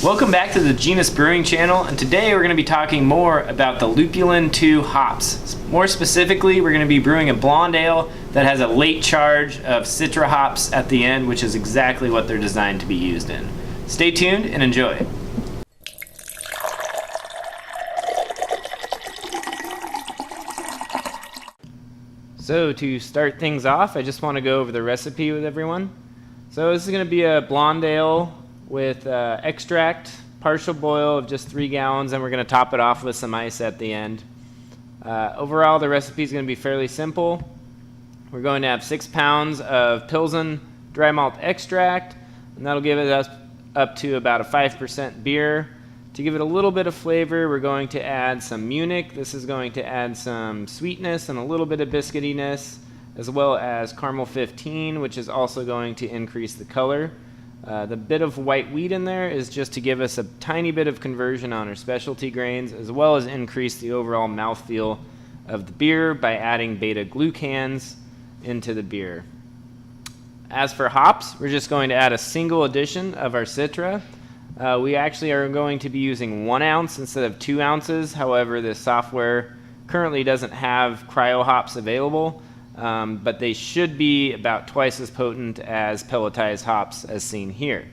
Welcome back to the Genus Brewing channel, and today we're going to be talking more about the Lupulin 2 hops. More specifically, we're going to be brewing a blonde ale that has a late charge of citra hops at the end, which is exactly what they're designed to be used in. Stay tuned and enjoy. So to start things off, I just want to go over the recipe with everyone. So this is going to be a blonde ale with extract, partial boil of just 3 gallons, and we're going to top it off with some ice at the end. Overall, the recipe is going to be fairly simple. We're going to have 6 pounds of Pilsen dry malt extract, and that'll give us up to about a 5% beer. To give it a little bit of flavor, we're going to add some Munich. This is going to add some sweetness and a little bit of biscuitiness, as well as caramel 15, which is also going to increase the color. The bit of white wheat in there is just to give us a tiny bit of conversion on our specialty grains, as well as increase the overall mouthfeel of the beer by adding beta-glucans into the beer. As for hops, we're just going to add a single addition of our citra. We actually are going to be using 1 ounce instead of 2 ounces. However, this software currently doesn't have Cryo Hops available, but they should be about twice as potent as pelletized hops as seen here.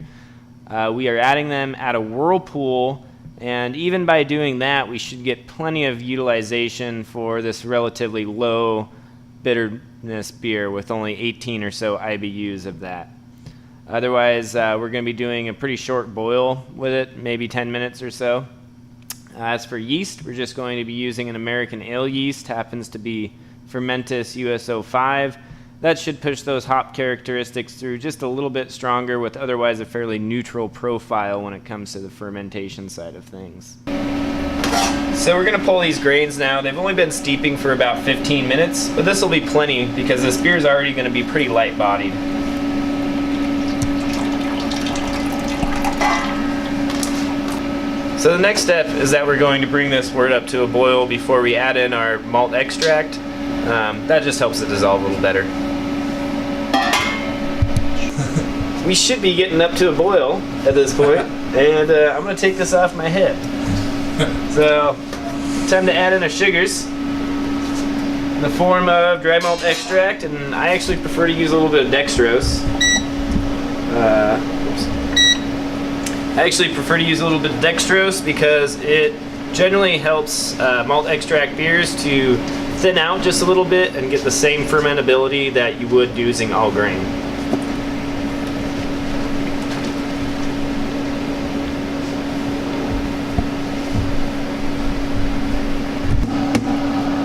We are adding them at a whirlpool, and even by doing that, we should get plenty of utilization for this relatively low bitterness beer with only 18 or so IBUs of that. Otherwise, we're going to be doing a pretty short boil with it, maybe 10 minutes or so. As for yeast, we're just going to be using an American ale yeast, happens to be Fermentus USO5. That should push those hop characteristics through just a little bit stronger with otherwise a fairly neutral profile when it comes to the fermentation side of things. So we're going to pull these grains now. They've only been steeping for about 15 minutes, but this will be plenty because this beer is already going to be pretty light bodied. So the next step is that we're going to bring this wort up to a boil before we add in our malt extract. That just helps it dissolve a little better. We should be getting up to a boil at this point, and I'm going to take this off my head. So, time to add in our sugars in the form of dry malt extract, and I actually prefer to use a little bit of dextrose. I actually prefer to use a little bit of dextrose because it generally helps malt extract beers to thin out just a little bit and get the same fermentability that you would using all grain.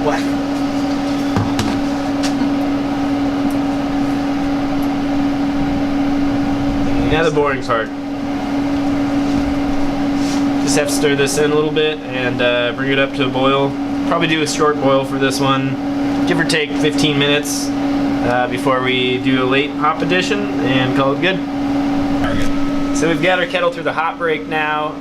Whack. Now the boring part. Just have to stir this in a little bit and bring it up to a boil. Probably do a short boil for this one, give or take 15 minutes before we do a late hop addition and call it good. So we've got our kettle through the hop break now.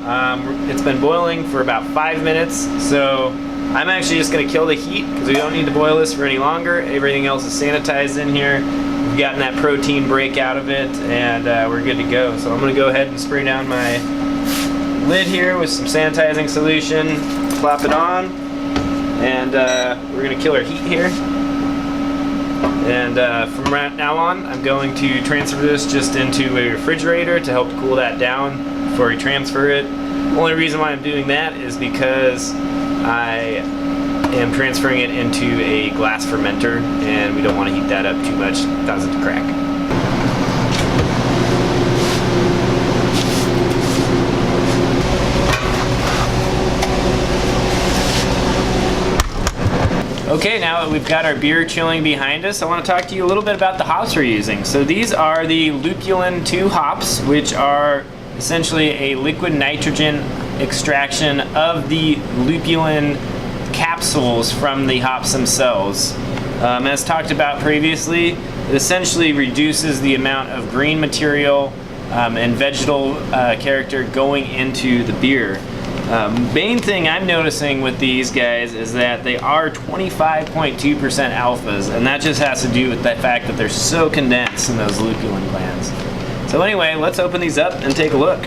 It's been boiling for about 5 minutes, so I'm actually just going to kill the heat because we don't need to boil this for any longer. Everything else is sanitized in here. We've gotten that protein break out of it, and we're good to go. So I'm going to go ahead and spray down my lid here with some sanitizing solution, plop it on, and we're going to kill our heat here. And from right now on, I'm going to transfer this just into a refrigerator to help cool that down before we transfer it. The only reason why I'm doing that is because I am transferring it into a glass fermenter, and we don't want to heat that up too much, cause it to crack. Okay, now that we've got our beer chilling behind us, I want to talk to you a little bit about the hops we're using. So these are the Lupulin 2 hops, which are essentially a liquid nitrogen extraction of the lupulin capsules from the hops themselves. As talked about previously, it essentially reduces the amount of green material and vegetal character going into the beer. Main thing I'm noticing with these guys is that they are 25.2% alphas, and that just has to do with the fact that they're so condensed in those lupulin glands. So anyway, let's open these up and take a look.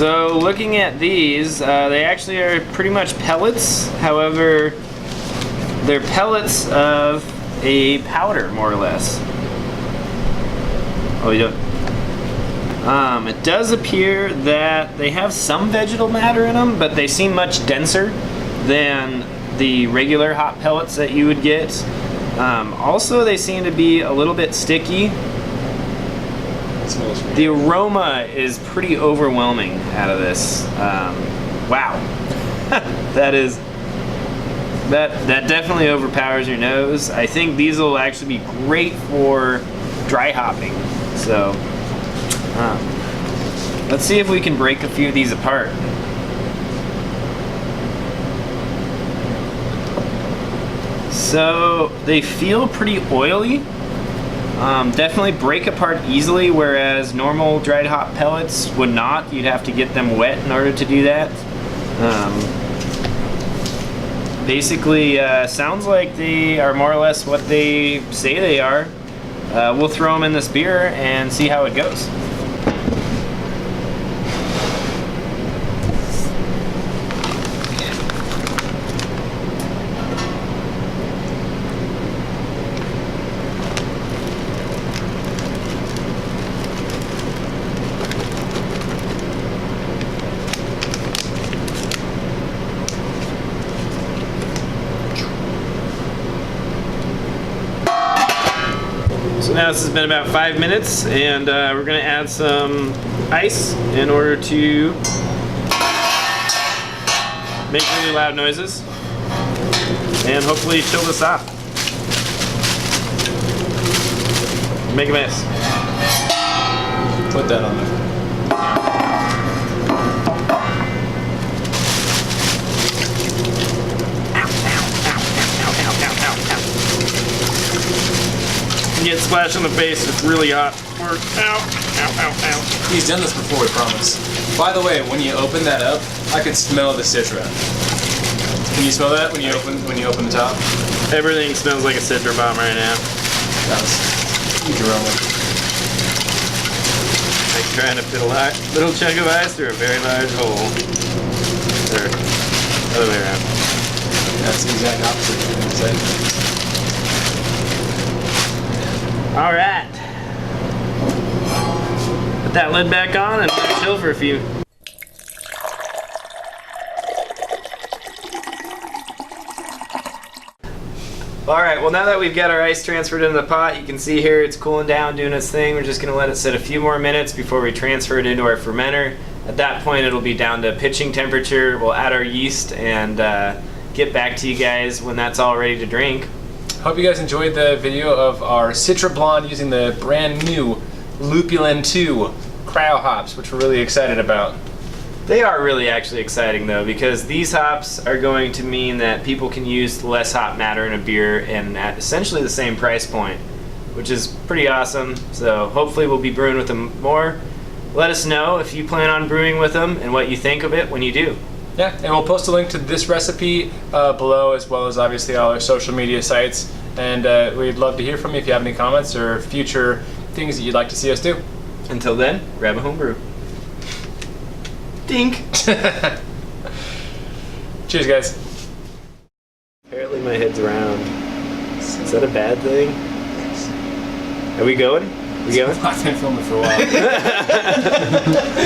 So looking at these, they actually are pretty much pellets. However, they're pellets of a powder, more or less. Oh, you don't. It does appear that they have some vegetal matter in them, but they seem much denser than the regular hop pellets that you would get. Also, they seem to be a little bit sticky. The aroma is pretty overwhelming out of this. Wow. that definitely overpowers your nose. I think these will actually be great for dry hopping. So let's see if we can break a few of these apart. So they feel pretty oily. Definitely break apart easily, whereas normal dried hop pellets would not. You'd have to get them wet in order to do that. Basically, sounds like they are more or less what they say they are. We'll throw them in this beer and see how it goes. So now this has been about 5 minutes, and we're going to add some ice in order to make really loud noises and hopefully chill this off. Make a mess. Put that on there. Get splashed in the face, it's really hot. Ow, ow, ow, ow. He's done this before, we promise. By the way, when you open that up, I can smell the citra. Can you smell that when you open the top? Everything smells like a citra bomb right now. That was huge aroma. Like trying to fit a little chunk of ice through a very large hole. Or other way around. That's the exact opposite of what I'm saying. All right. Put that lid back on and let it chill for a few. All right, well now that we've got our ice transferred into the pot, you can see here it's cooling down, doing its thing. We're just gonna let it sit a few more minutes before we transfer it into our fermenter. At that point, it'll be down to pitching temperature. We'll add our yeast and get back to you guys when that's all ready to drink. Hope you guys enjoyed the video of our Citra Blonde using the brand new Lupulin 2 Cryo Hops, which we're really excited about. They are really actually exciting though, because these hops are going to mean that people can use less hop matter in a beer and at essentially the same price point, which is pretty awesome. So hopefully we'll be brewing with them more. Let us know if you plan on brewing with them and what you think of it when you do. Yeah, and we'll post a link to this recipe below, as well as obviously all our social media sites. And we'd love to hear from you if you have any comments or future things that you'd like to see us do. Until then, grab a home brew. Dink! Cheers, guys. Apparently my head's round. Is that a bad thing? Are we going? We going? I've been filming for a while.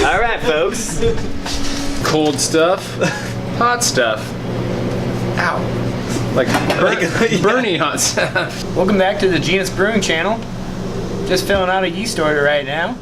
All right, folks. Cold stuff, hot stuff. Ow. Like Bernie hot stuff. Welcome back to the Genus Brewing channel. Just filling out a yeast order right now.